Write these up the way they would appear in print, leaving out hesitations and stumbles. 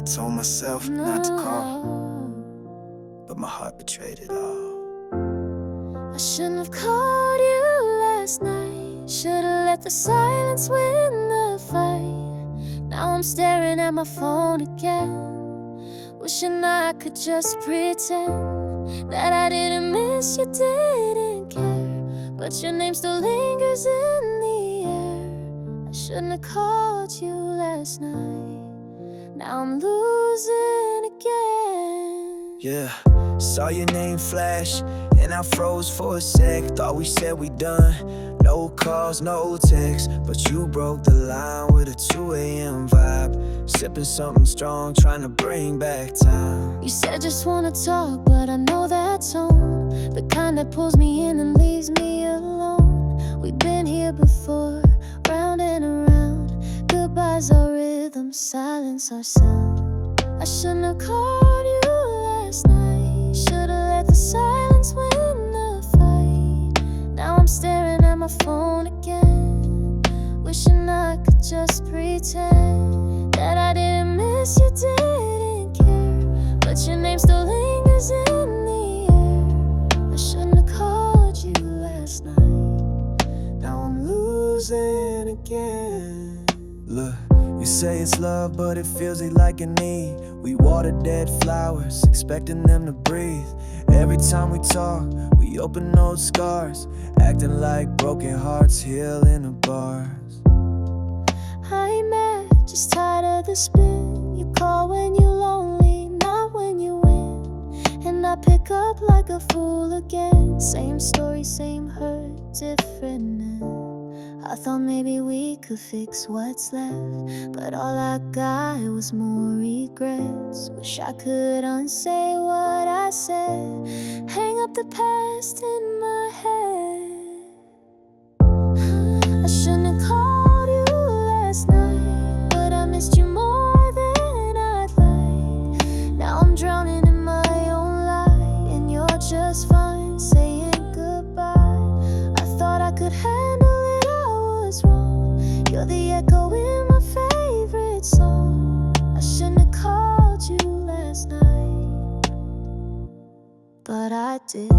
I told myself not to call, but my heart betrayed it all. I shouldn't have called you last night. Should've let the silence win the fight. Now I'm staring at my phone again, wishing I could just pretend that I didn't miss you, didn't care. But your name still lingers in the air. I shouldn't have called you last night. Now I'm losing again. Yeah, saw your name flash and I froze for a sec. Thought we said we done, no calls, no texts. But you broke the line with a 2 a.m. vibe, sipping something strong, trying to bring back time. You said just wanna talk, but I know that tone, the kind that pulls me in and leaves me alone. We've been here before, round and around. Goodbyes our rhythm, silence our sound. I shouldn't have called you last night. Should've let the silence win the fight. Now I'm staring at my phone again, wishing I could just pretend that I didn't miss you, didn't care. But your name still lingers in the air. I shouldn't have called you last night. Now I'm losing again. Look, you say it's love, but it feels like a need. We water dead flowers, expecting them to breathe. Every time we talk, we open old scars, acting like broken hearts heal in the bars. I ain't mad, just tired of the spin. You call when you're lonely, not when you win. And I pick up like a fool again. Same story, same hurt, different end. I thought maybe we could fix what's left, but all I got was more regrets. Wish I could unsay what I said, hang up the past in my head. I shouldn't have called you last night, but I missed you more than I'd like. Now I'm drowning in my own lie, and you're just fine saying goodbye. I thought I could handle it, I was wrong. You're the echo in my favorite song. I shouldn't have called you last night, but I did.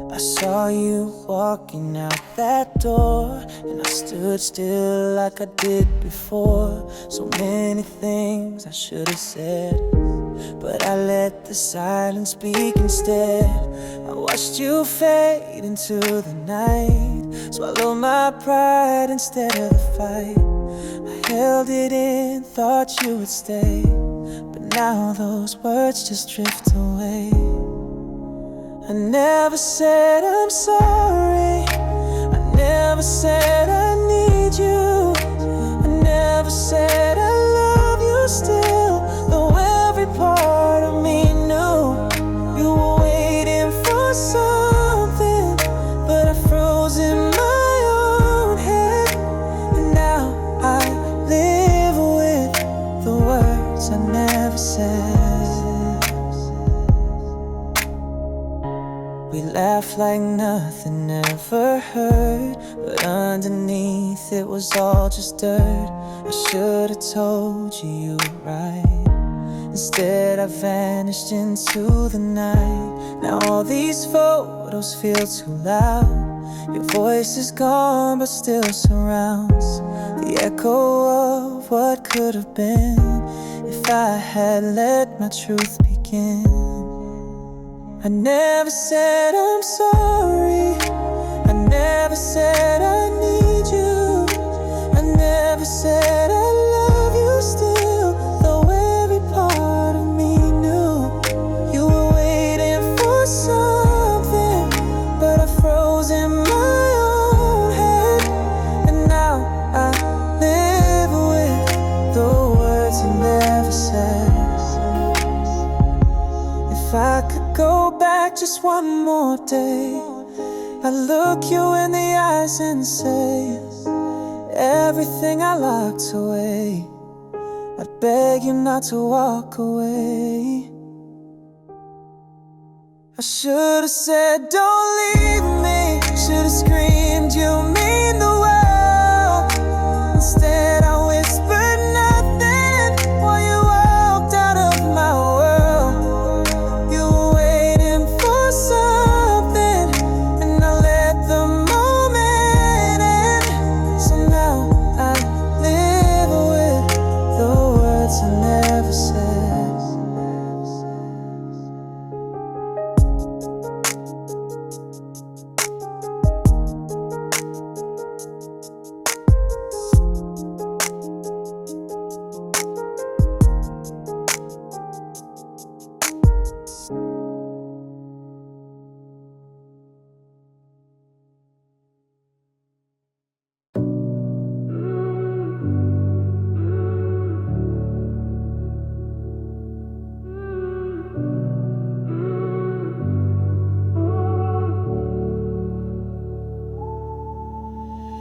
I saw you walking out that door, and I stood still like I did before. So many things I should have said, but I let the silence speak instead. I watched you fade into the night, swallow my pride instead of the fight. I held it in, thought you would stay, but now those words just drift away. I never said I'm sorry, I never said I need you, I never said I love you still, though every part of me knew you were waiting for something, but I froze in my own head, and now I live with the words I never said. We laughed like nothing ever hurt, but underneath it was all just dirt. I should've told you you were right. Instead I vanished into the night. Now all these photos feel too loud. Your voice is gone but still surrounds the echo of what could have been if I had let my truth begin. I never said I'm sorry, I never said I need you, I never said I love you still, day. I look you in the eyes and say everything I locked away. I beg you not to walk away. I should've said don't leave me, should've screamed you mean the world. Instead I whispered nothing while you walked out of my world. You were waiting for something and I let the moment end. So now I live with the words I never said.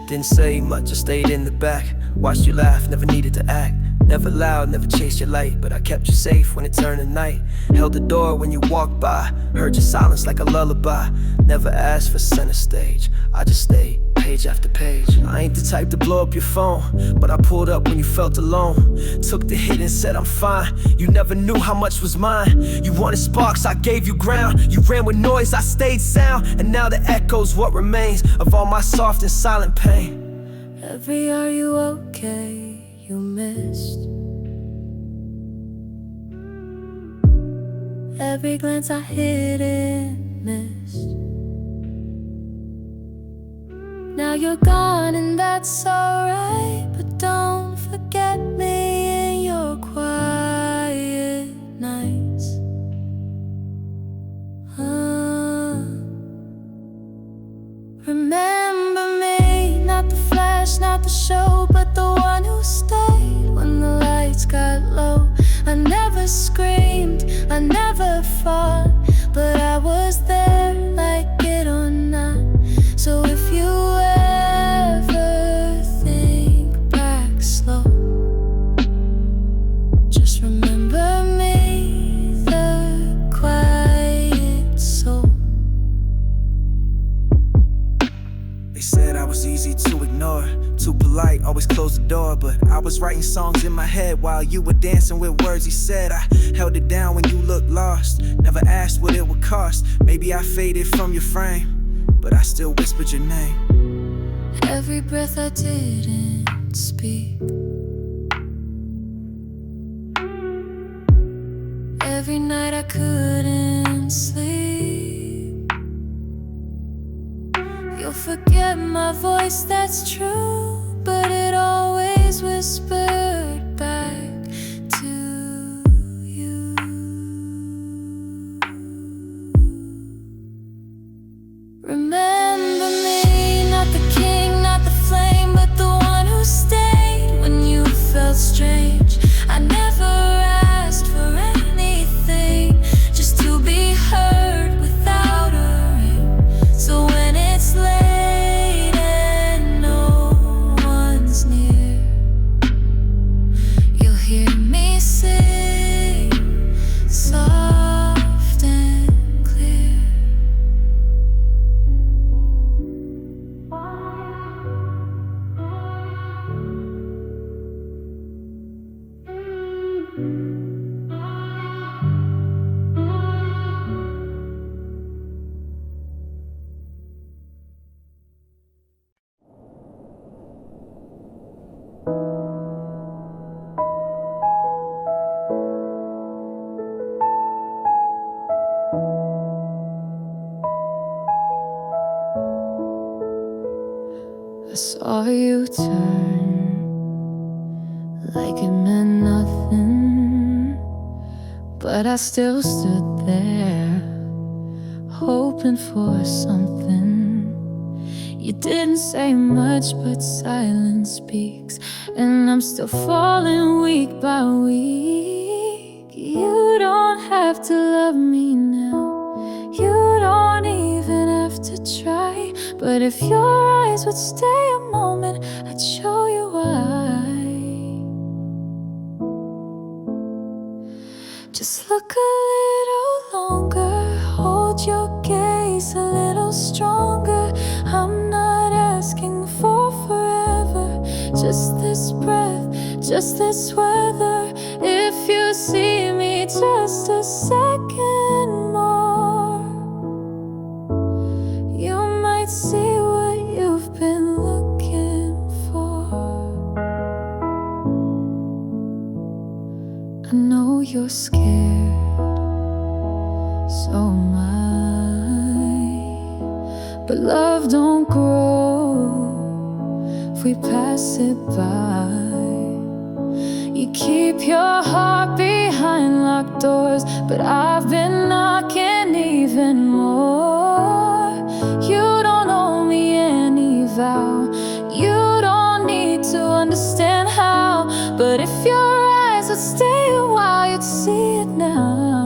Didn't say much, I stayed in the back. Watched you laugh, never needed to act. Never loud, never chased your light, but I kept you safe when it turned to night. Held the door when you walked by, heard your silence like a lullaby. Never asked for center stage, I just stayed page after page. I ain't the type to blow up your phone, but I pulled up when you felt alone. Took the hit and said I'm fine. You never knew how much was mine. You wanted sparks, I gave you ground. You ran with noise, I stayed sound. And now the echo's what remains of all my soft and silent pain. Every "are you okay?" you missed. Every glance I hid and missed. Now you're gone and that's alright, but don't forget me in your quiet nights. Remember me, not the flash, not the show, but the one who stayed when the lights got low. I never screamed, I never fought, but I was there, like it or not. So if you ever think back slow, just remember me, the quiet soul. They said I was easy to ignore, too polite, always close the door. But I was writing songs in my head while you were dancing with words he said. I held it down when you looked lost, never asked what it would cost. Maybe I faded from your frame, but I still whispered your name. Every breath I didn't speak, every night I couldn't sleep. You'll forget my voice, that's true, but it always whispered back to you. Remember me, not the king, not the flame, but the one who stayed when you felt strange. I never asked for anything, just to be heard without a ring. So when it's late and no one's near, you'll hear me sing soft and clear. I saw you turn like it meant nothing, but I still stood there, hoping for something. You didn't say much, but silence speaks, and I'm still falling week by week. You don't have to love me now, you don't even have But if your eyes would stay a moment, I'd show you why. Just look a little longer, hold your gaze a little stronger. I'm not asking for forever, just this breath, just this weather. If you see me just a second more, you might see what you've been looking for. I know you're scared, so am I. But love don't grow if we pass it by. You keep your heart behind locked doors, but I've been knocking even more. You don't owe me any vow, you don't need to understand how. But if your eyes would stay a while, you'd see it now.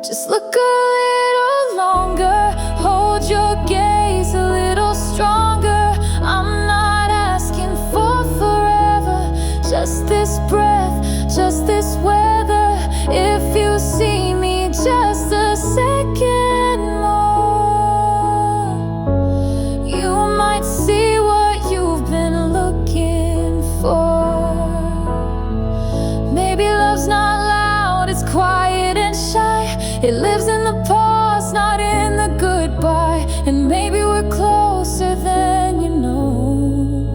Just look a little longer, hold your gaze a little stronger. I'm not asking for forever, just this breath, just this weather. If you see me just a second more, you might see what you've been looking for. Maybe love's not loud, it's quiet and shy. It lives in the past, not in the goodbye. And maybe we're closer than you know,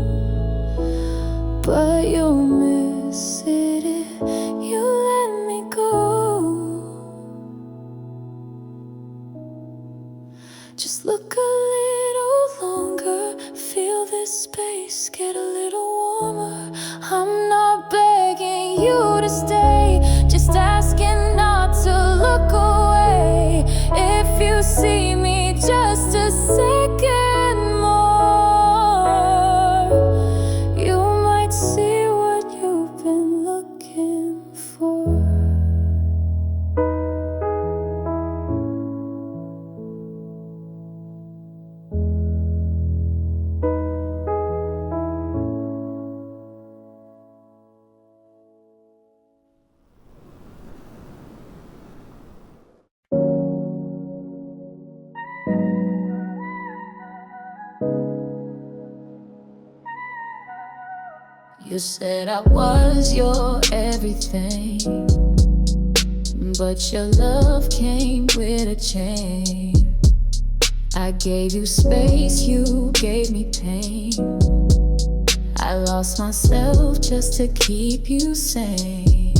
but you'll miss it if you let me go. Just look a little longer, feel this space get a little warmer. I'm not begging you to stay, just asking not to look away. If you see me just a second more, you might see what you've been looking for. You said I was your everything, but your love came with a chain. I gave you space, you gave me pain. I lost myself just to keep you sane.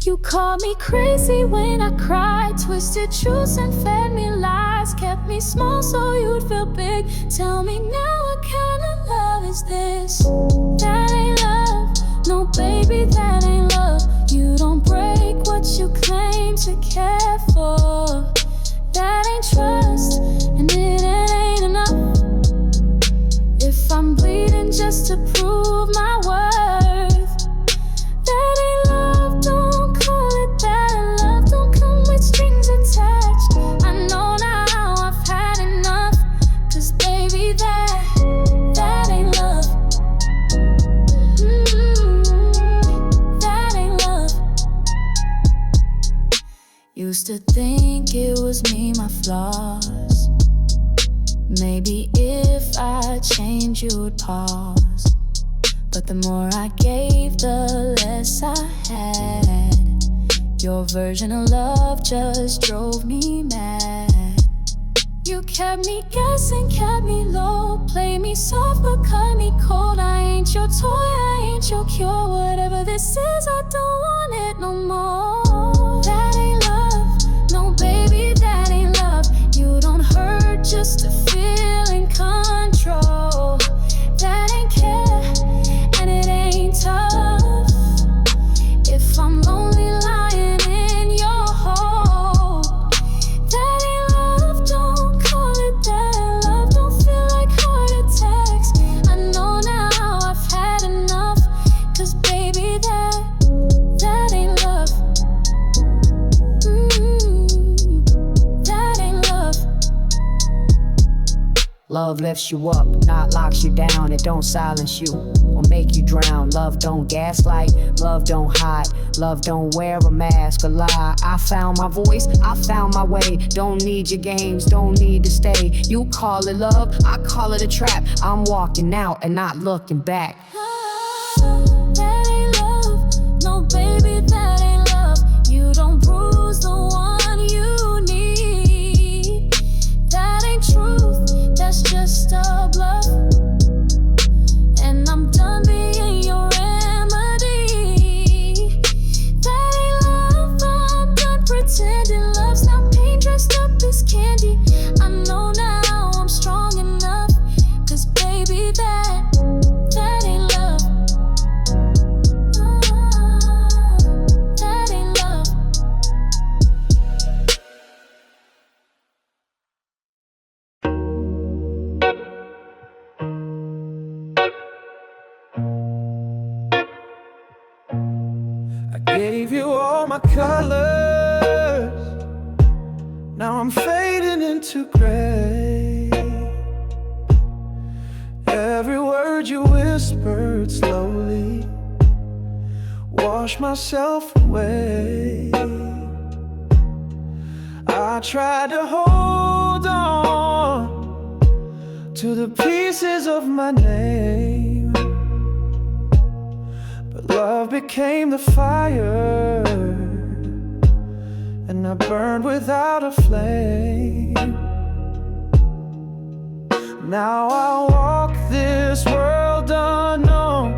You called me crazy when I cried, twisted truths and fed me lies, kept me small so you'd feel big. Tell me now, what kind of love is this? That ain't love, no baby, that ain't love. You don't break what you claim to care for. That ain't trust, and it ain't enough. If I'm bleeding just to prove my worth, that ain't love, don't call it that. Love don't come with strings attached. I know now I've had enough, 'cause baby, that ain't love. That ain't love. Used to think it was me, my flaws. Maybe if I change, you would pause. But the more I gave, the less I had. Your version of love just drove me mad. You kept me guessing, kept me low, play me soft but cut me cold. I ain't your toy, I ain't your cure. Whatever this is, I don't want it no more. That ain't love, no baby, that ain't love. You don't hurt just to feel in control. That ain't care, and it ain't tough. If I'm lonely lying in your hole, that ain't love, don't call it that. Love don't feel like heart attacks. I know now I've had enough, 'cause baby, that ain't love. Love lifts you up, not locks you down. It don't silence you or make you drown. Love don't gaslight, love don't hide, love don't wear a mask or lie. I found my voice, I found my way. Don't need your games, don't need to stay. You call it love, I call it a trap. I'm walking out and not looking back. That ain't love, no baby, that ain't love. You don't bruise the one you need. That ain't truth, that's just a bluff. And I'm done being your remedy. That ain't love, I'm done pretending. Love's not pain dressed up as candy. I know now I'm strong enough, 'cause baby, that ain't love. That ain't love. I gave you all my colors, now I'm fading into gray. Every word you whispered slowly wash myself away. I tried to hold on to the pieces of my name, but love became the fire, and I burned without a flame. Now I walk this world unknown,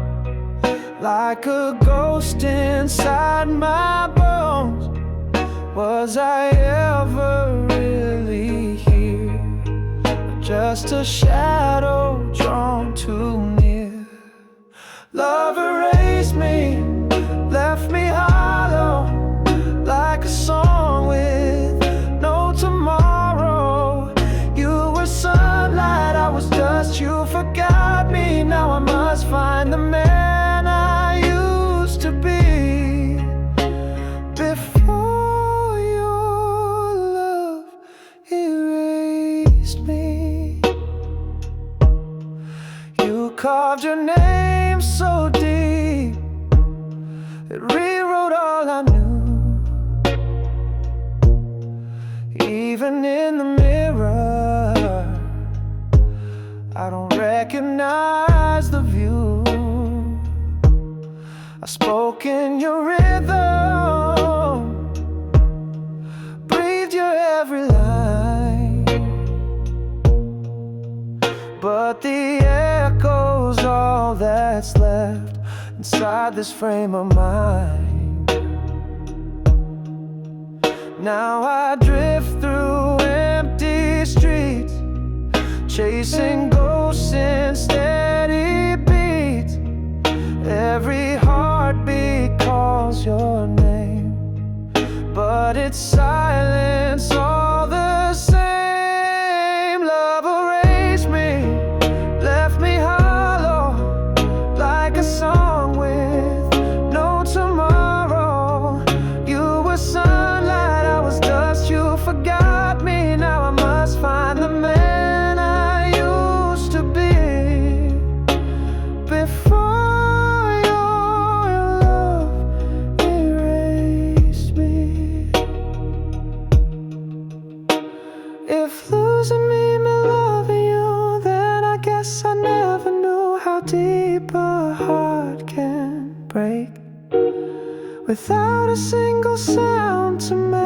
like a ghost inside my bones. Was I ever really here? Just a shadow drawn too near. Love erased me, left me hollow, like a song with no tomorrow. You were sunlight, I was dust, you forgot me. Now I must find the man I used to be. Before your love erased me. You carved your name so deep, it rewrote all I knew. Even in the mirror, I don't recognize the view. I spoke in your rhythm, breathed your every line, but the echo's all that's left inside this frame of mind. Now I drift through empty streets, chasing ghosts in steady beats. Every heartbeat calls your name, but it's silence all the same. Love erased me, left me hollow, like a song with no tomorrow. You were sunlight, I was dust, you forgot me. Now I must find the man I used to be. Before your love erased me. If losing me meant loving you, then I guess I never knew how deep a heart can break without a single sound to make.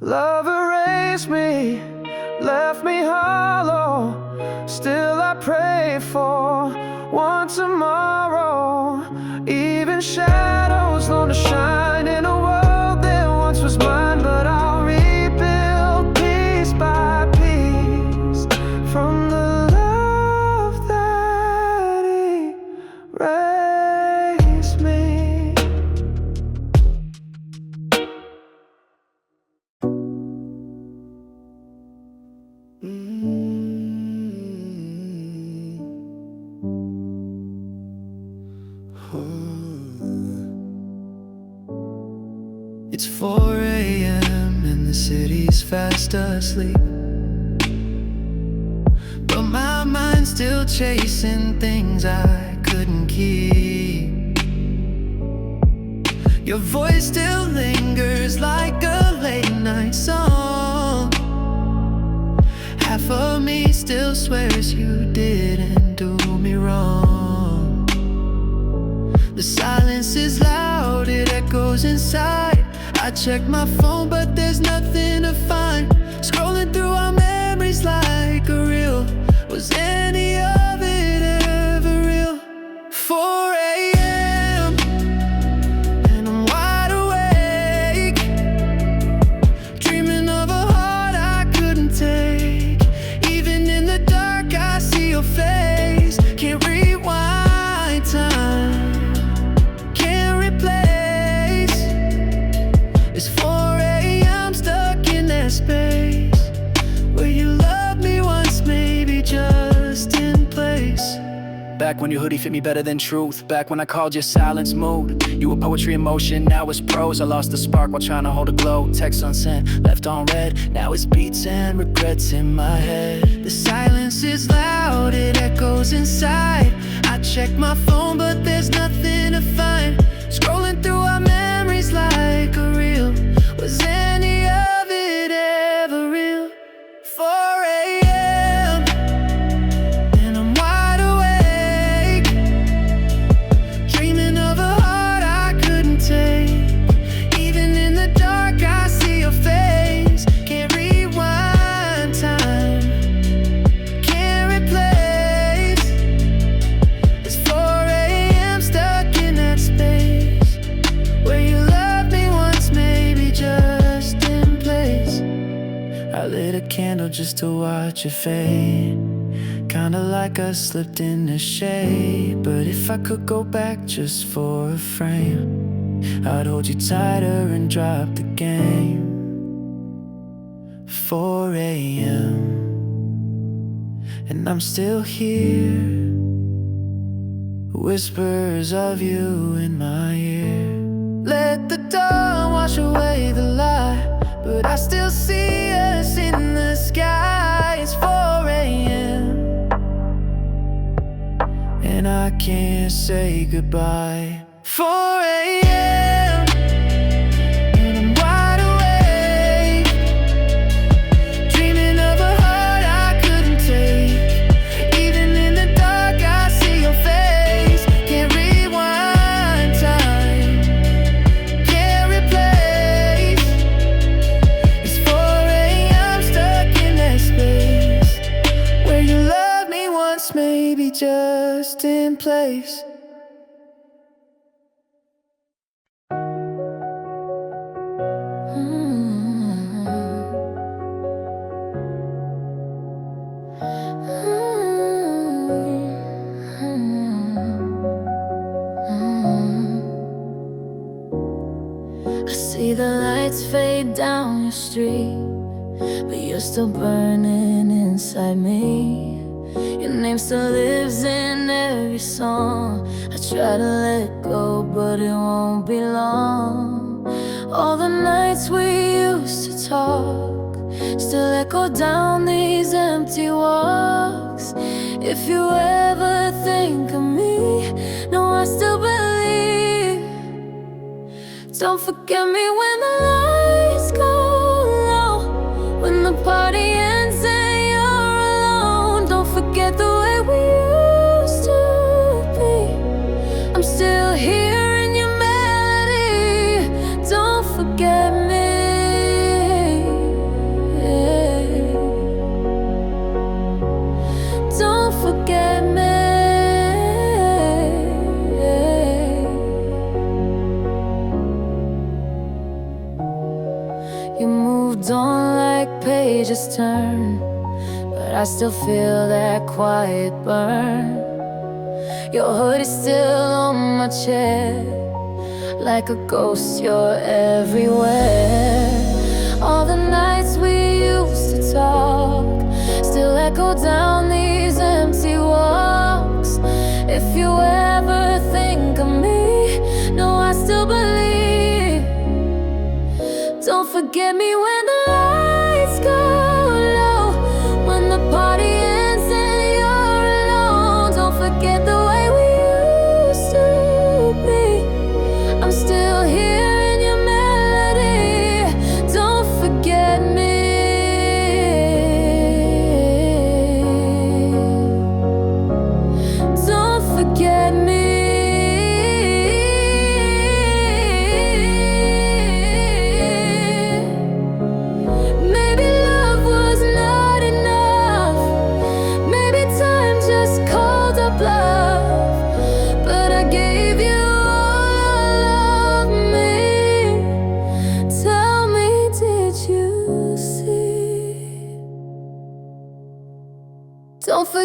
Love erased me, left me hollow. Still I pray for one tomorrow. Even shadows long to shine in a world that once was mine. But I'll rebuild piece by piece from the love that erased me. It's 4 a.m. and the city's fast asleep, but my mind's still chasing things I couldn't keep. Your voice still lingers like a late night song. Half of me still swears you didn't do me wrong. The silence is loud, it echoes inside. I check my phone, but there's nothing to find. Scrolling through our memories like a reel. Was any of it ever real? 4 a.m. and I'm wide awake, dreaming of a heart I couldn't take. Even in the dark I see your face. Can't rewind time, can't replace. It's 4 a.m. stuck in that space where you loved me once, maybe just in place. Back when your hoodie fit me better than truth. Back when I called your silence mood. You were poetry in motion, now it's prose. I lost the spark while trying to hold a glow. Text unsent, left on read. Now it's beats and regrets in my head. The silence is loud, it echoes inside. I check my phone, but there's nothing to find. Scrolling through our memories like a reel. Was any of it ever real? 4 a.m. and I'm wide awake, dreaming of a heart I couldn't take. Even in the dark I see your face. Can't rewind time, can't replace. It's 4 a.m. stuck in that space where you loved me once, maybe just in place. I lit a candle just to watch it fade, kinda like I slipped in the shade. But if I could go back just for a frame, I'd hold you tighter and drop the game. 4 a.m. and I'm still here, whispers of you in my ear. Let the dawn wash away the lie, but I still see us in the sky. It's 4 a.m. and I can't say goodbye. 4 a.m. and I'm wide awake, dreaming of a heart I couldn't take. Even in the dark I see your face. Can't rewind time, can't replace. It's 4 a.m. stuck in that space where you loved me once, maybe just in place. I see the lights fade down your street, but you're still burning inside me. Your name still lives in every song. I try to let go, but it won't be long. All the nights we used to talk still echo down these empty walks. If you ever think of me, no, I still believe. Don't forget me when the lights go low, when the party ends and you're alone. Don't forget the way we used to be. I'm still here in your melody. Don't forget me. Don't forget me. You moved on like pages turn, but I still feel that quiet burn. Your hoodie's still on my chest, like a ghost, you're everywhere. All the nights we used to talk still echo down these empty walks. If you ever think of me, no, I still believe. Don't forget me when the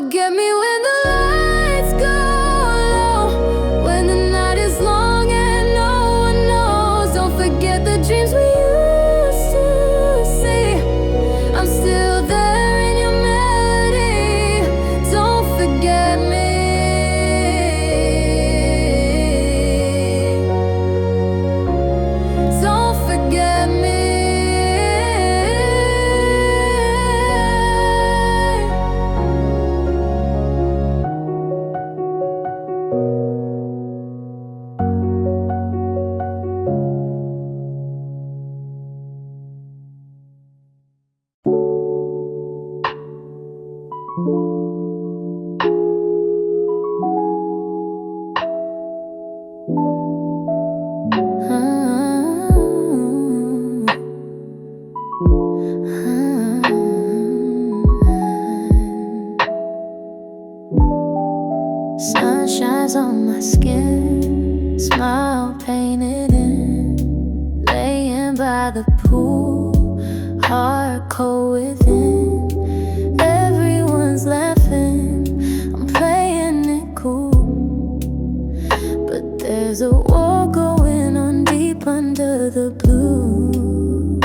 forget me when the lights go low, when the night is long and no one knows. Don't forget the dreams we used to see. I'm still there in your melody. Don't forget me. Don't forget me. Sun shines on my skin, smile painted in, laying by the pool, heart cold within. Everyone's laughing, I'm playing it cool, but there's a war going on deep under the blue.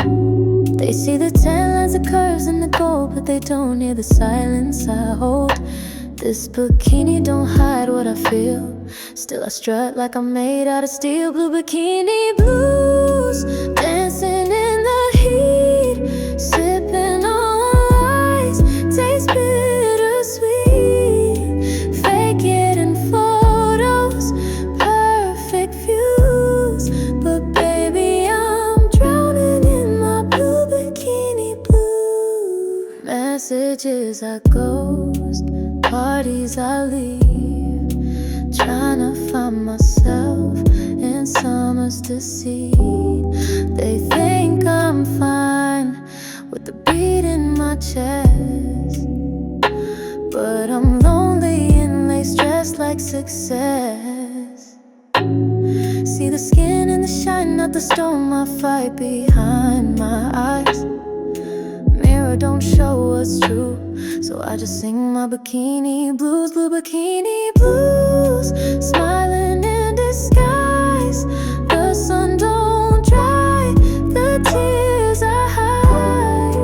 They see the tan lines, the curves, and the gold, but they don't hear the silence I hold. This bikini don't hide what I feel. Still I strut like I'm made out of steel. Blue bikini blues, dancing in the heat, sipping on lies, taste bittersweet. Fake it in photos, perfect views, but baby I'm drowning in my blue bikini blue. Messages I ghost, parties I leave, trying to find myself in summer's deceit. They think I'm fine with the beat in my chest, but I'm lonely and they stress like success. See the skin and the shine, not the stone, my fight behind my eyes. Mirror don't show what's true, so I just sing my bikini blues. Blue bikini blues, smiling in disguise. The sun don't dry the tears I hide,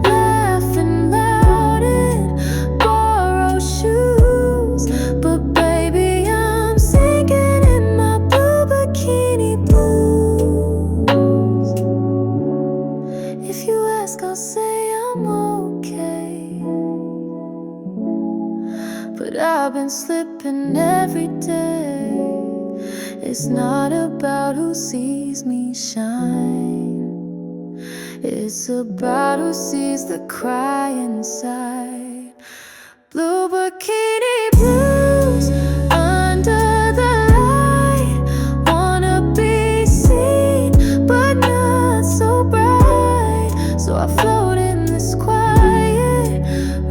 laughing loud in borrowed shoes, but baby I'm sinking in my blue bikini blues. If you ask, I'll say I'm okay, but I've been slipping every day. It's not about who sees me shine, it's about who sees the cry inside. Blue bikini blues, under the light, wanna be seen, but not so bright. So I float in this quiet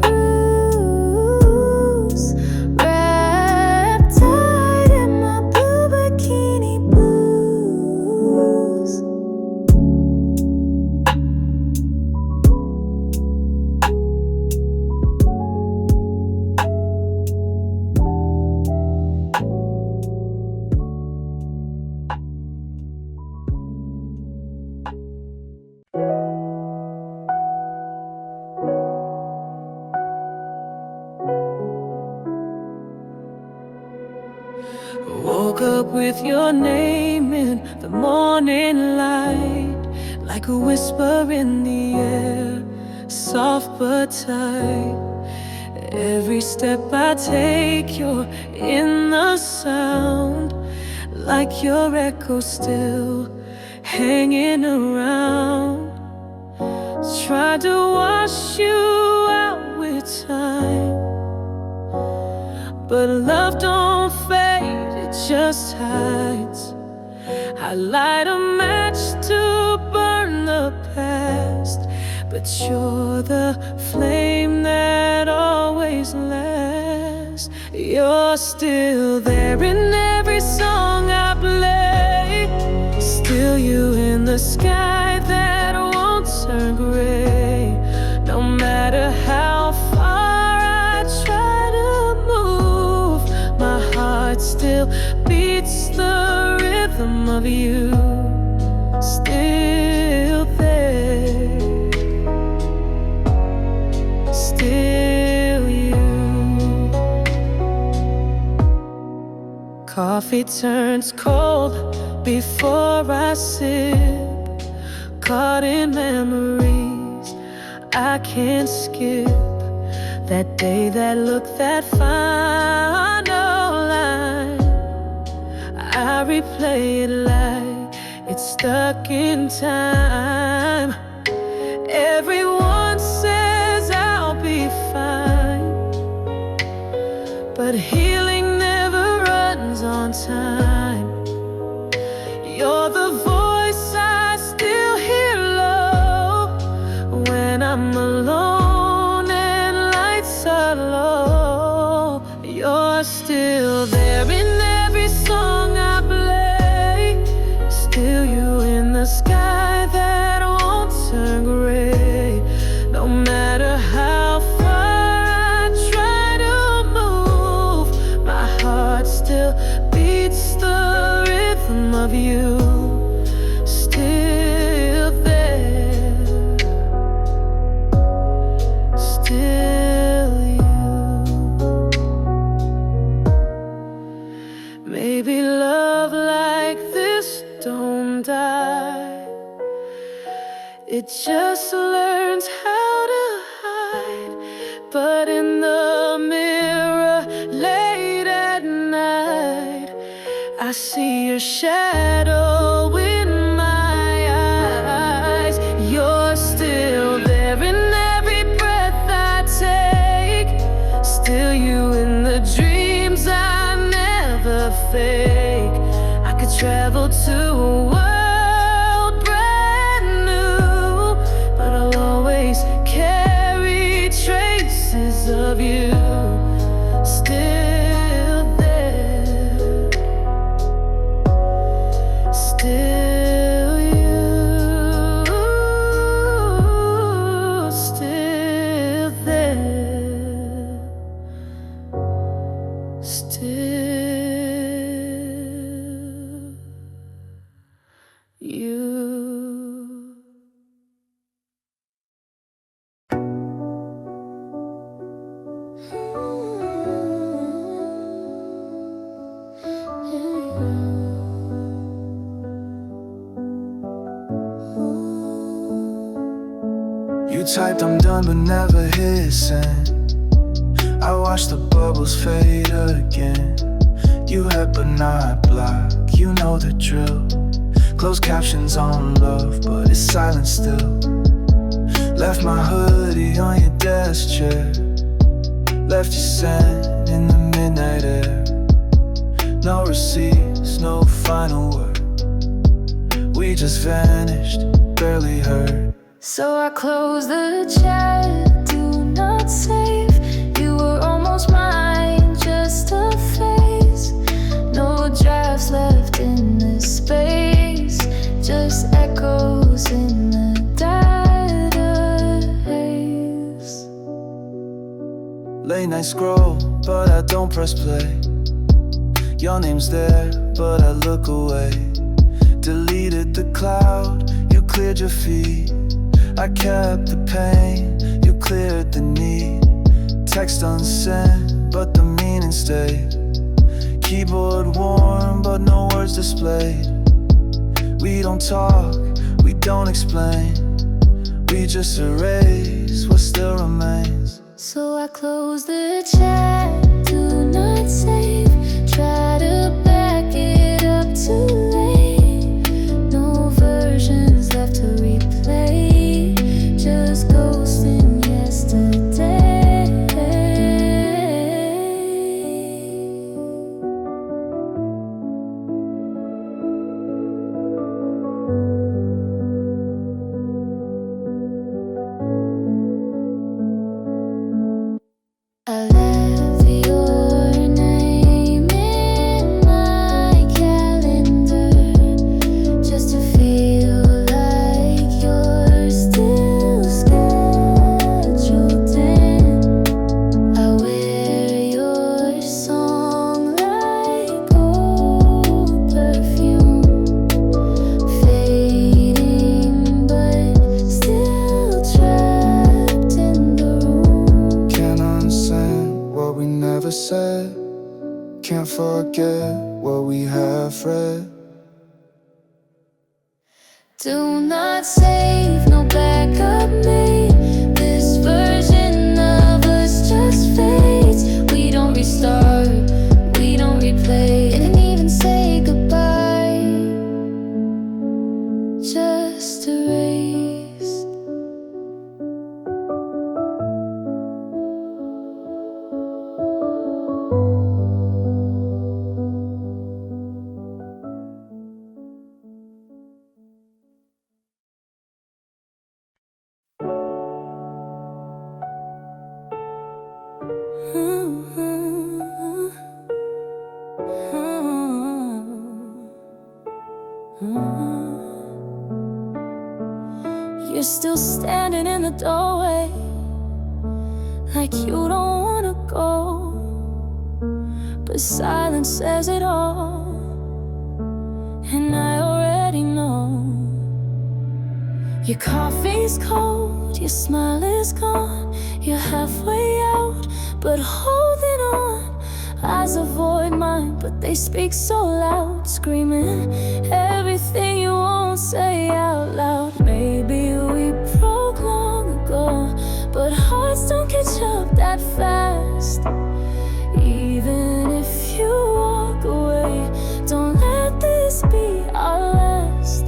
ruse, wrapped tight in my blue bikini blues. Woke up with your name in the morning light, like a whisper in the air, soft but tight. Every step I take, you're in the sound, like your echo still hanging around. Tried to wash you out with time, but love don't fade, it just hides. I light a match to burn the past, but you're the flame that always lasts. You're still there in every song I play, still you in the sky that won't turn gray. No matter how far I try, rhythm of you. Still there, still you. Coffee turns cold before I sip, caught in memories I can't skip. That day, that look, that final line, I replay it like it's stuck in time. Everyone says I'll be fine, but healing never runs on time. You're the voice I still hear low when I'm alone and lights are low. You're still there in every song I play, still you in the sky that won't turn gray. No matter how far I try to move, my heart still beats the rhythm of you. Still there, still you. Maybe love like this don't die, it just learns how to hide. But in the mirror late at night, I see your shadow in my eyes. You're still there in every breath I take, still you in the dreams I never fake. I could travel to a world brand new, but I'll always carry traces of you. Still there, still you, still there, still you. You typed I'm done but never hit send. I watched the bubbles fade again. You had but not block, you know the drill. Closed captions on love, but it's silent still. Left my hoodie on your desk chair, left you sand in the midnight air. No receipts, no final word, we just vanished, barely heard. So I closed the chat, do not save. You were almost mine, just a phase. No drafts left in this space, just echoes in the data haze. Late night scroll, but I don't press play. Your name's there, but I look away. Deleted the cloud, you cleared your feed. I kept the pain, you cleared the need. Text unsent, but the meaning stayed. Keyboard warm, but no words displayed. We don't talk, we don't explain, we just erase what still remains. So I close the chat, do not save. Try to back it up, too late. No versions left to replay, just ghosts in yesterday. I left Do not save, no backup me. This version of us just fades. We don't restart, we don't replay. Didn't even say goodbye, just erase. You're still standing in the doorway, like you don't wanna go, but silence says it all, and I already know. Your coffee's cold, your smile is gone. You're halfway out, but holding on. Eyes avoid mine, but they speak so loud, screaming everything you won't say out loud. Maybe we broke long ago, but hearts don't catch up that fast. Even if you walk away, don't let this be our last.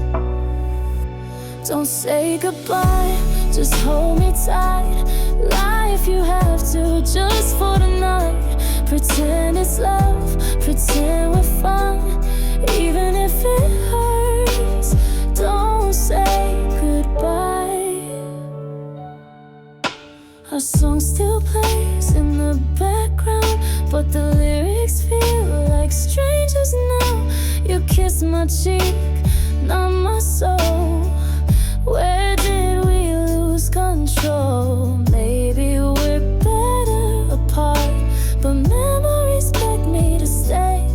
Don't say goodbye, just hold me tight. Lie if you have to, just for tonight. Pretend it's love, pretend we're fine. Even if it hurts, don't say goodbye. Our song still plays in the background, but the lyrics feel like strangers now. You kiss my cheek, not my soul. Where did we lose control? Maybe we're better apart, but memories beg me to stay.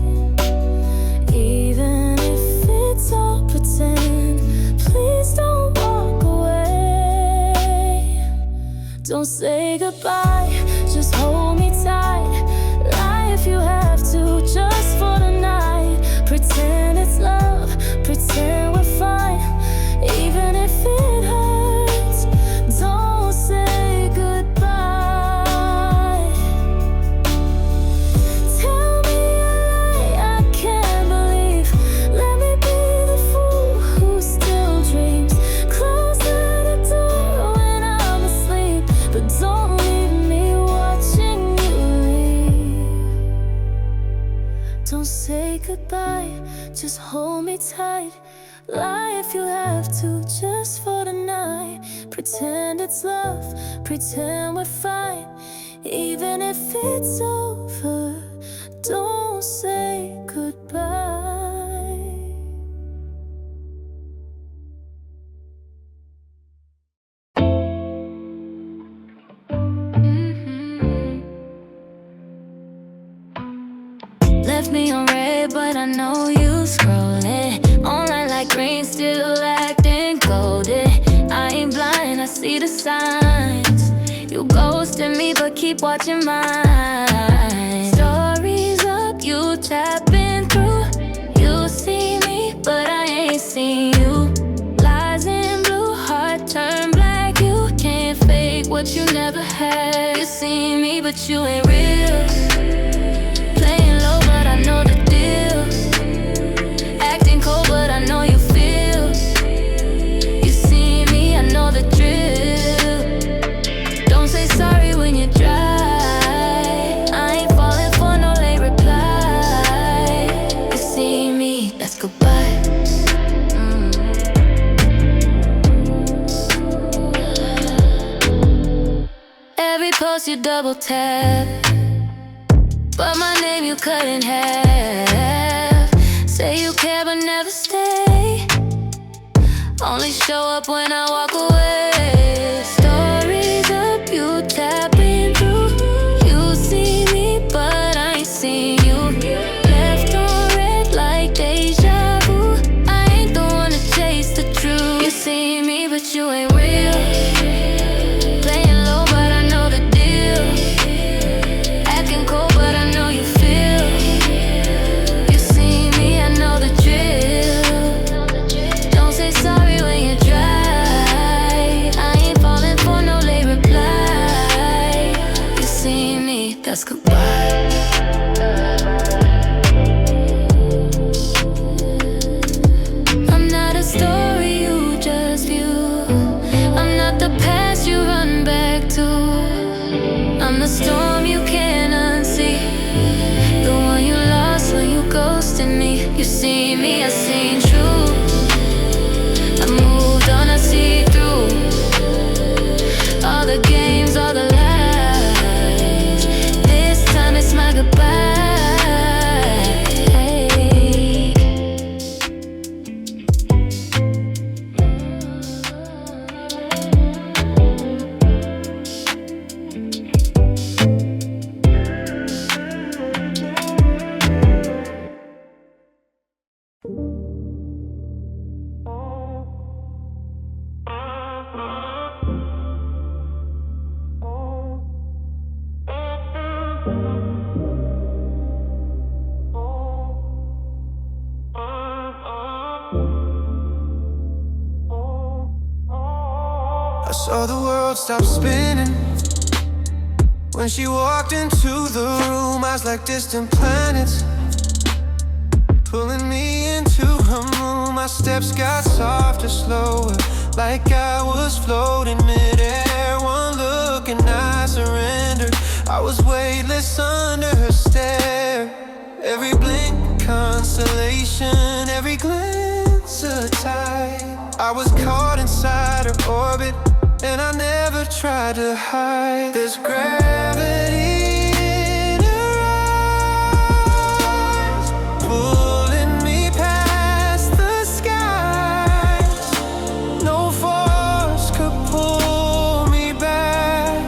Even if it's all pretend, please don't walk away. Don't say goodbye, just hold me tight. Lie if you have to, just for tonight. Pretend it's love, pretend we're fine. Even if it hurts, don't say goodbye. Tell me a lie I can't believe. Let me be the fool who still dreams. Close the door when I'm asleep, but don't leave me watching you leave. Don't say goodbye, just hold me tight. Lie if you have to, just for tonight. Pretend it's love, pretend we're fine. Even if it's over, don't say goodbye. Left me on red, but I know you scrolling online like green, still acting golden. I ain't blind, I see the signs. You ghosted me, but keep watching mine. Stories up, you tapping through. You see me, but I ain't seen you. Lies in blue, heart turn black. You can't fake what you never had. You see me, but you ain't real. Playing low, but I know the deal. Acting cold, but I know you feel. You see me, I know the drill. Don't say sorry when you dry. I ain't falling for no late reply. You see me, that's goodbye. Every post you double tap, but my name you cut in half. Say you care but never stay. Only show up when I walk away. Stories up, you tapping through. You see me, but I ain't seen you. Left on red like deja vu. I ain't the one to chase the truth. You see me, but you ain't real. Playing low, but I know the deal. Acting cold, but I know you feel. You see me, I know the drill. Don't say sorry when the storm you can't unsee, the one you lost when you ghosted me. You see me, I seen truth. I moved on, I see through all the games, all the lies. This time it's my goodbye. I saw the world stop spinning when she walked into the room. Eyes like distant planets, pulling me into her moon. My steps got softer, slower, like I was floating midair. One look and I surrendered. I was weightless under her stare. Every blink a constellation, every glance a tide. I was caught inside her orbit, and I never tried to hide. There's gravity in her eyes, pulling me past the skies. No force could pull me back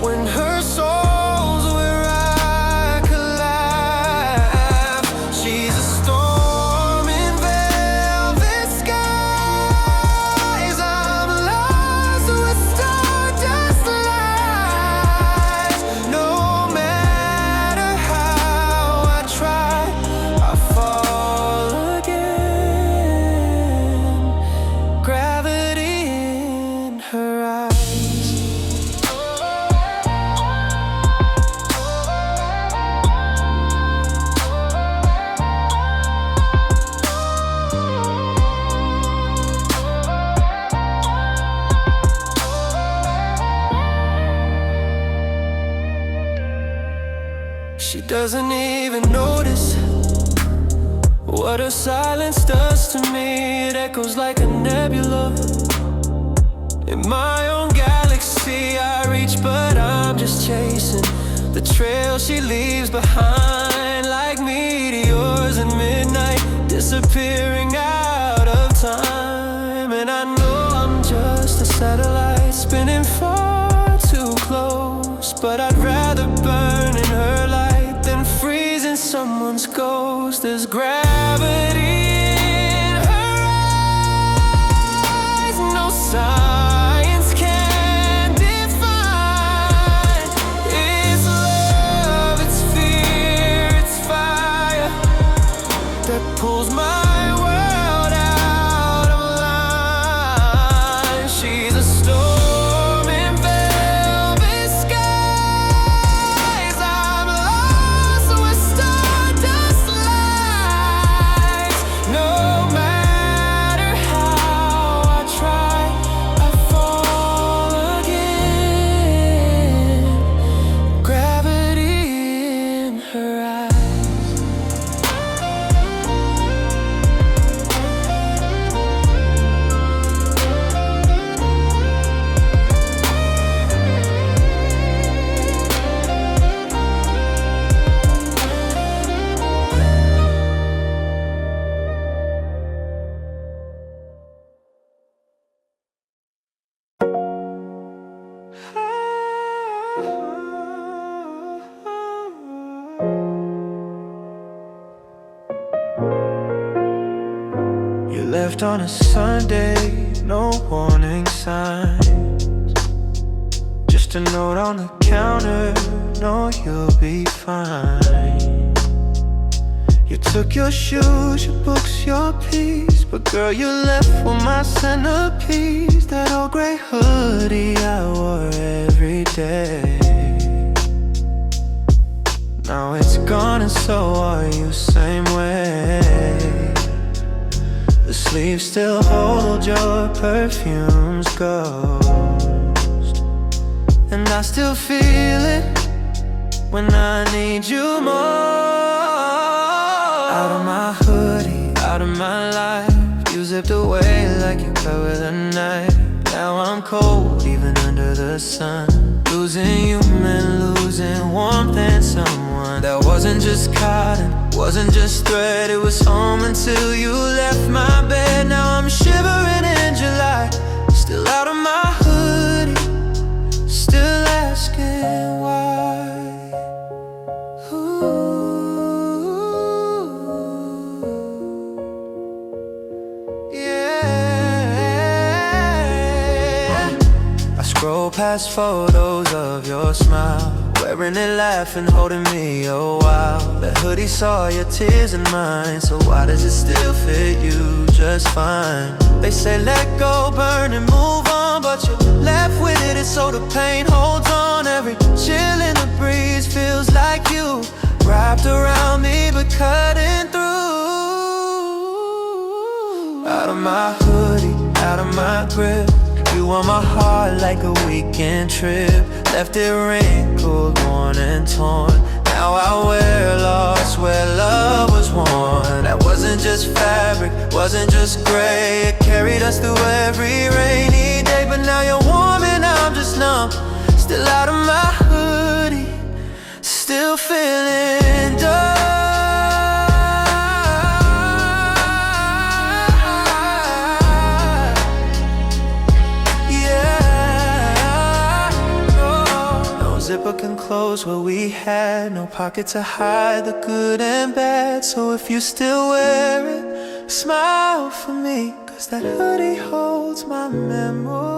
when her soul's where I collide. She's a storm in velvet skies. I'm lost with stardust lights. No matter how I try, I fall again. Gravity in her eyes. She doesn't even notice what her silence does to me. It echoes like a nebula in my own galaxy. I reach, but I'm just chasing the trail she leaves behind, like meteors at midnight, disappearing out of time. And I know I'm just a satellite spinning far too close, but I'd rather burn in her light than freeze in someone's ghost. There's gravity in her eyes, no science can define. It's love, it's fear, it's fire that pulls my world out of line. She's a storm in velvet skies. I'm lost with stardust lights. No matter how I try, I fall again. Gravity in her eyes. You left on a Sunday, no warning signs. Just a note on the counter, no, you'll be fine. You took your shoes, your books, your peace, but girl, you left with my centerpiece. That old gray hoodie I wore every day. Now it's gone and so are you, same way. The sleeves still hold your perfume's ghost. and I still feel it when I need you more. Out of my hoodie, out of my life, you zipped away like you covered the night. Now I'm cold even under the sun. Losing you meant losing warmth and someone that wasn't just cotton, wasn't just thread. It was home until you left my bed. Now I'm shivering in July, still out of my hoodie, still asking why. Ooh, yeah. I scroll past photos of your smile, wearing it, laughing, holding me a while. That hoodie saw your tears in mine, so why does it still fit you just fine? They say let go, burn and move on, but you're left with it, and so the pain holds on. Every chill in the breeze feels like you wrapped around me but cutting through. Out of my hoodie, out of my grip, you on my heart like a weekend trip. Left it wrinkled, worn and torn. Now I wear lost where love was worn. That wasn't just fabric, wasn't just gray. It carried us through every rainy day. But now you're warm and I'm just numb, still out of my hoodie, still feeling dark. Zipper can close what we had, no pocket to hide the good and bad. So if you still wear it, smile for me, 'cause that hoodie holds my memory.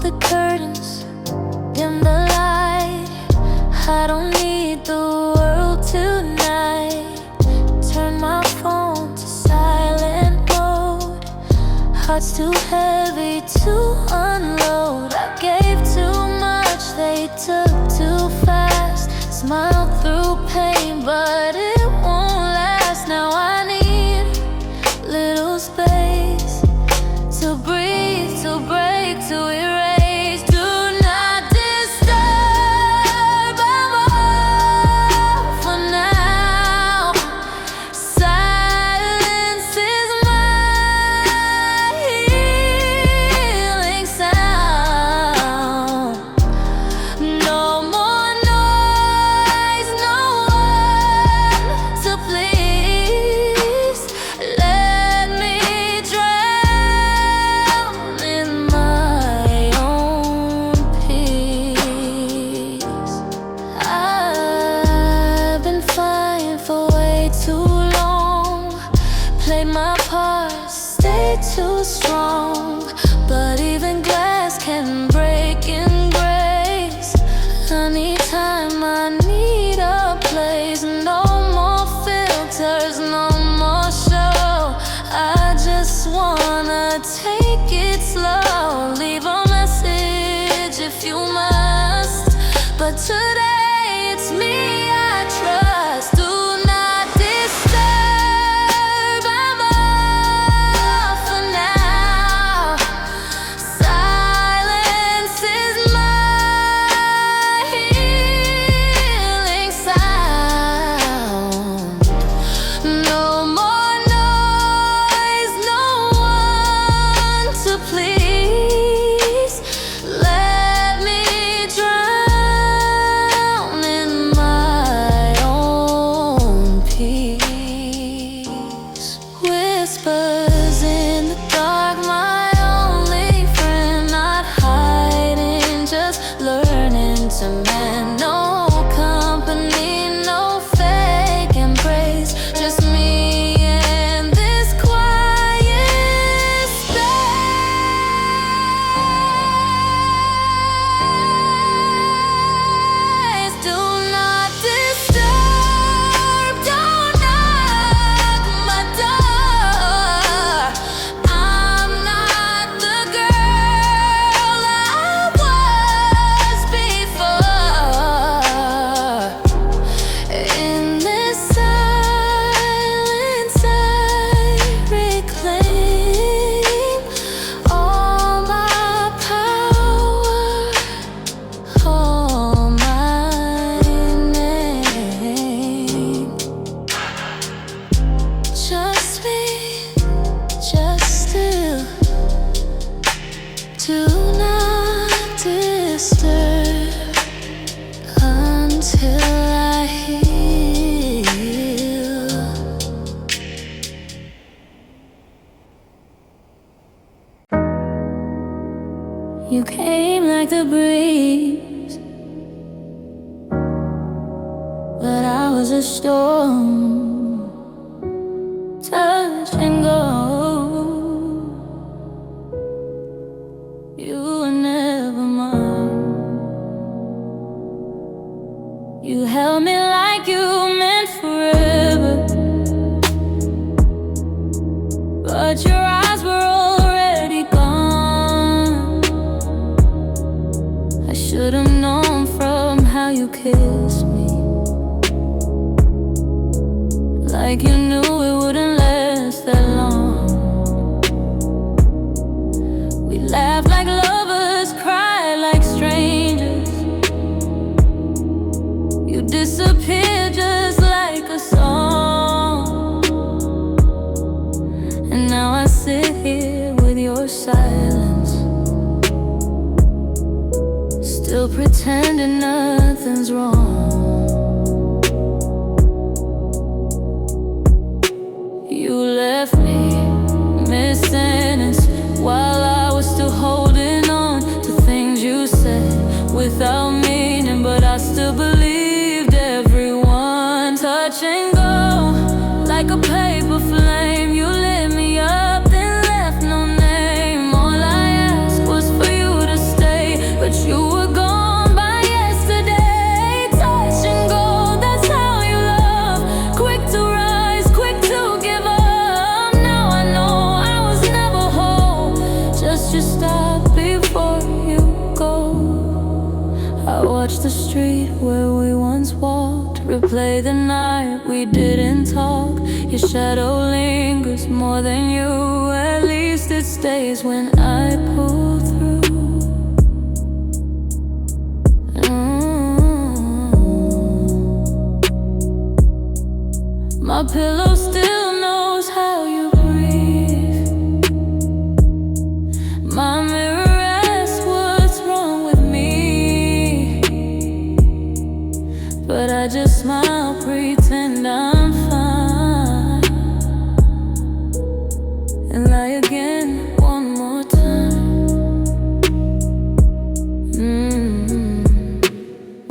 The curtains, dim the light. I don't need the world tonight. Turn my phone to silent mode. Heart's too heavy to unload. I gave too much, they took too fast. Smiled through pain, but it won't last. Now I need little space to breathe, to break, to erase. Too strong, but even glass can break in grace. I need time, I need a place. No more filters, no more show. I just wanna take it slow. Leave a message if you must, but today it's me I trust. Do not disturb, I'm off for now. Silence is my healing sound. No You came like the breeze, but I was a storm, touch and go. You were never mine. You held me like you meant forever, but your eyes were already gone. I should have known from how you kissed me, like you knew it wouldn't last that long. We laughed like lovers, cried like strangers. You disappeared just like a song. And now I sit here with your silence, still pretending nothing's wrong. You left me missing us while I was still holding on to things you said without meaning, but I still believed everyone. Touch and go like a paper flame. You lit me up, then left no name. All I asked was for you to stay, but you were gone by yesterday. Touch and go, that's how you love. Quick to rise, quick to give up. Now I know I was never whole. Just stop before you go. I watch the street where we once walked, replay the night we didn't talk. Your shadow lingers more than you. At least it stays when I pull through. My pillow still knows how you breathe. My mirror asks what's wrong with me, but I just smile, pretend I'm fine, and lie again one more time.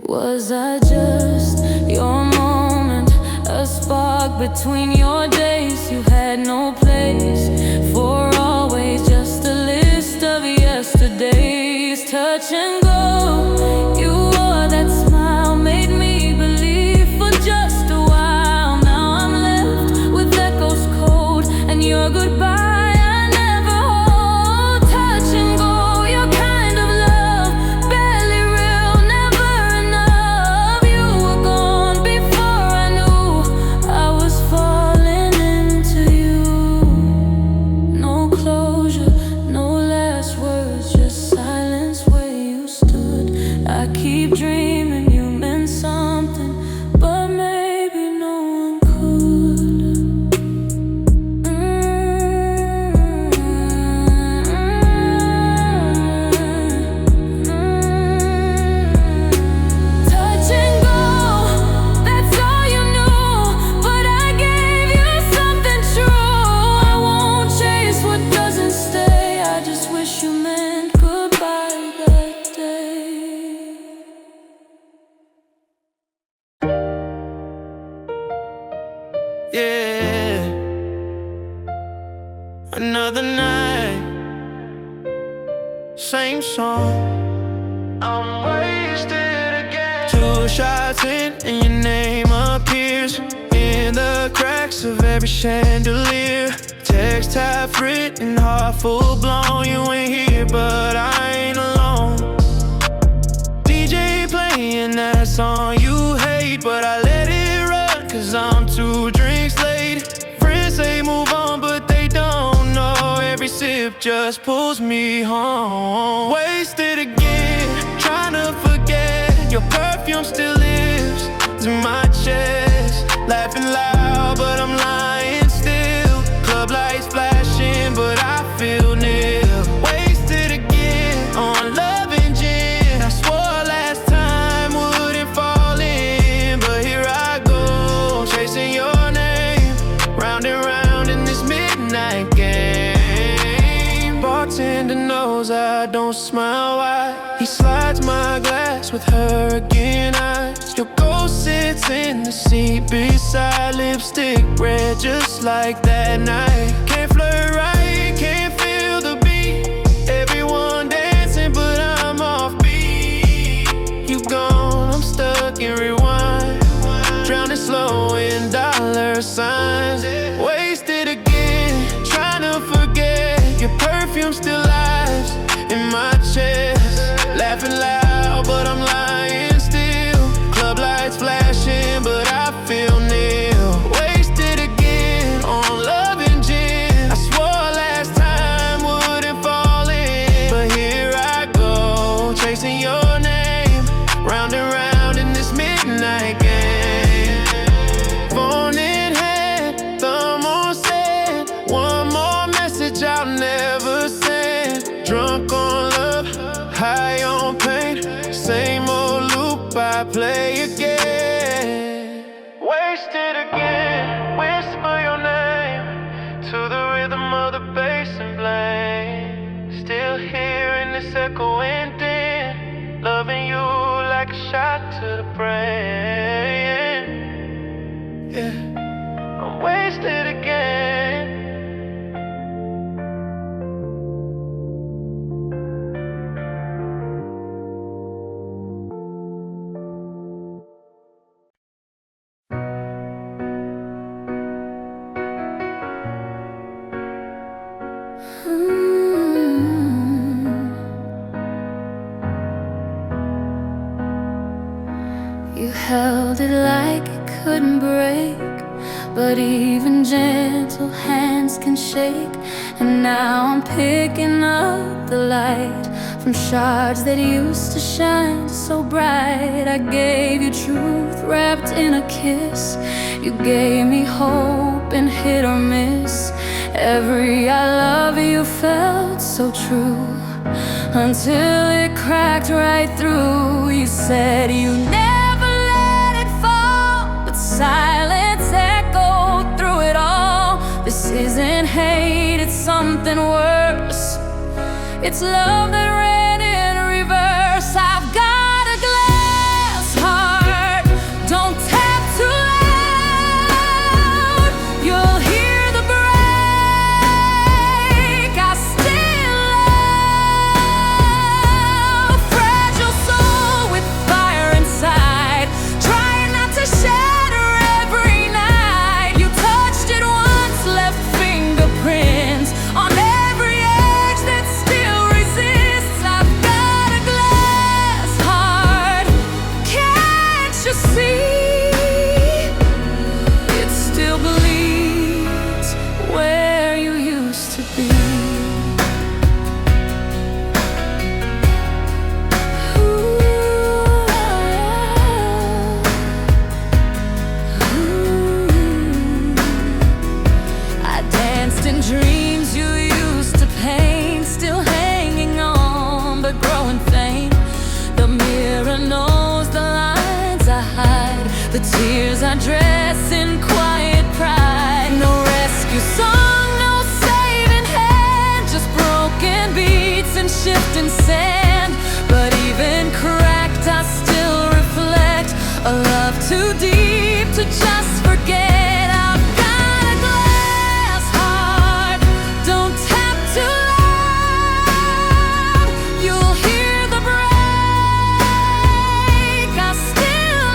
Was I just your moment, a spark between your days? You had no place for always, just a list of yesterdays. Touch and go, you wore that smile, made me believe for just a while. Now I'm left with echoes cold, and your goodbye I never hold. Touch and go, your kind of love, barely real, never enough. You were gone before I knew I was falling into you. No closure, no last words, just silence where you stood. I keep dreaming you meant something, but maybe no one could. Touch and go, that's all you knew, but I gave you something true. I won't chase what doesn't stay. I just wish you meant goodbye that day. Yeah, another night, same song. I'm wasted again. 2 shots in and your name appears in the cracks of every chandelier. Text half written, heart full blown. You ain't here, but I ain't alone. DJ playing that song you hate, but I let it run, cause I'm 2 drinks late. Friends say move on, but they don't know. Every sip just pulls me home. Wasted again, trying to forget. Your perfume still lives in my chest. Laughing loud, but I'm lying still. Club lights flashing, but I feel nil. Wasted again on love and gin. I swore last time wouldn't fall in, but here I go, chasing your name, round and round in this midnight game. Bought bartender knows I don't smile wide. He slides my glass with her again. Your ghost sits in the seat beside, lipstick red just like that night. Can't flirt right, can't feel the beat. Everyone dancing but I'm off beat. You gone, I'm stuck in rewind, drowning slow in dollar signs. Wasted again, trying to forget. Your perfume still lies in my chest. Laughing loud but I'm lying still. Club lights flashing but I feel nil. Wasted again on love and gin. I swore last time wouldn't fall in, but here I go, chasing your name, round and round in this midnight game. Phone in hand, thumb on send. One more message I'll never send. Drunk on love, high on pain. Same old loop I play again. Wasted again, whisper your name to the rhythm of the bass and blame. Still hearing this echoing din, loving you like a shot to the brain. Yeah, I'm wasted again. You held it like it couldn't break, but even gentle hands can shake. And now I'm picking up the light from shards that used to shine so bright. I gave you truth wrapped in a kiss. You gave me hope and hit or miss. Every I love you felt so true, until it cracked right through. You said you never let it fall, but silence echoed through it all. This isn't hate, it's something worse. It's love that ran in reverse. I've got a glass heart, don't tap too loud. You'll hear the break. I still love fragile soul with fire inside, trying not to shatter every night. You touched it once, left fingerprints on every edge that still resists. I've got a glass heart, can't you see? It still bleeds where you used to be. I danced in dreams you used to paint, still hanging on but growing faint. The mirror knows the lines I hide, the tears I dress in quiet pride. No rescue song, no saving hand, just broken beats and shifting sand. But even cracked, I still reflect a love too deep to just forget. I've got a glass heart, don't tap too loud. You'll hear the break. I still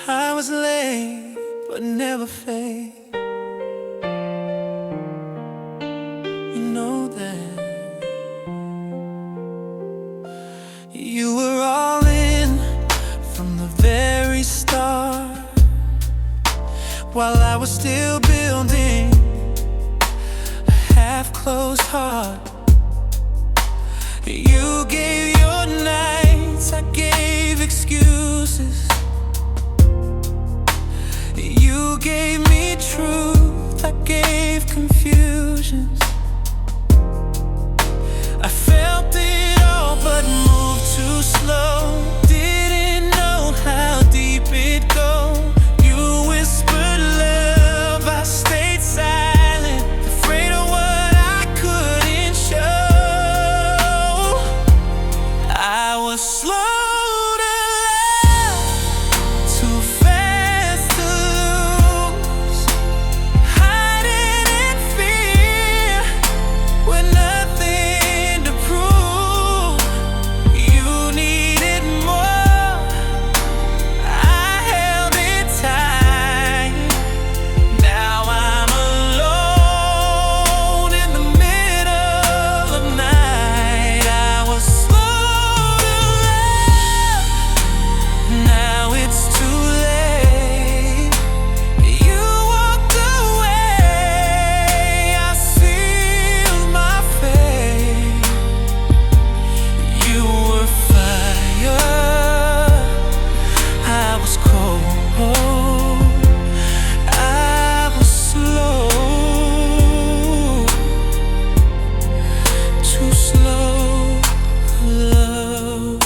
I was late, but never fake. You know that. You were all in from the very start, while I was still building a half-closed heart. You gave your nights, I gave excuses. You gave me truth, I gave confusions. I felt it all but moved too slow. Didn't know how deep it'd go. You whispered love, I stayed silent, afraid of what I couldn't show. I was slow to love, too fast to lose, hiding in fear with nothing to prove. You needed more, I held it tight. Now I'm alone in the middle of night. I was slow to love, now it's too late. You walked away, I sealed my fate. You were fire, I was cold. I was slow, too slow to love.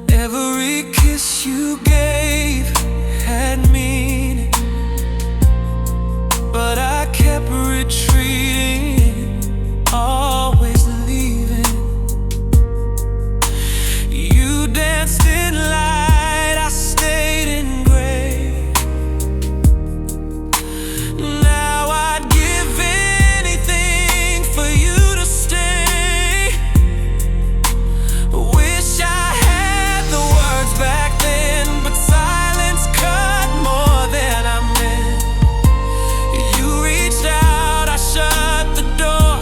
Every kiss you gave had meaning, but I kept retreating, always leaving. You danced in light, I stayed in gray. Now I'd give anything for you to stay. Wish I had the words back then, but silence cut more than I meant. You reached out, I shut the door.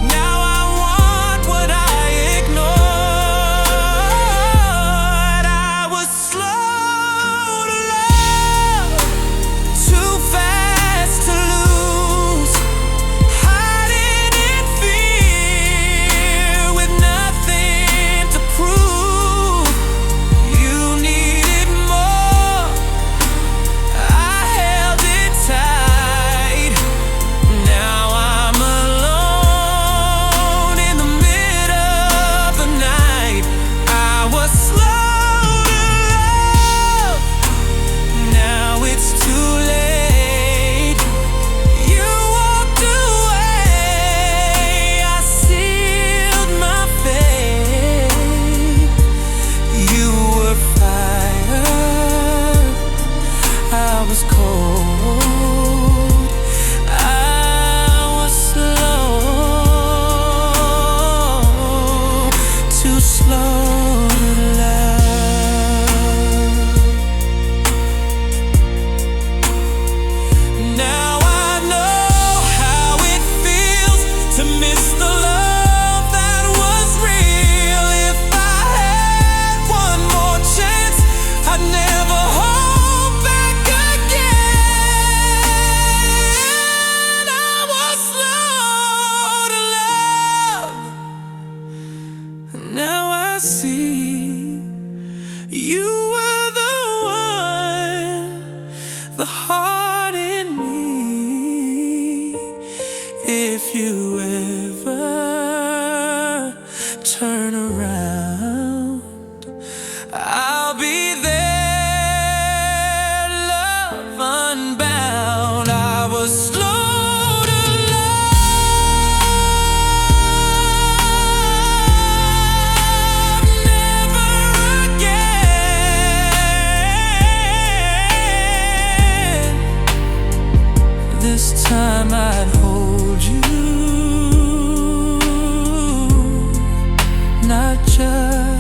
Now I want what I ignored. I was slow to love, too fast to lose, hiding in fear with nothing to prove. You needed more, I held it tight. Now I'm alone in the middle of the night. I was slow to love, now it's too late. You walked away, I sealed my fate. You were fire, I was cold. I was slow, too slow to love. Now I know how it feels to miss the love that was real. If I had one more chance, I'd never hold back again. I was slow to love, now I see you were the one, the heart in me. If you ever turn around, I'll be there, love unbound. I was slow to love, never again. This time I'd hold you, not just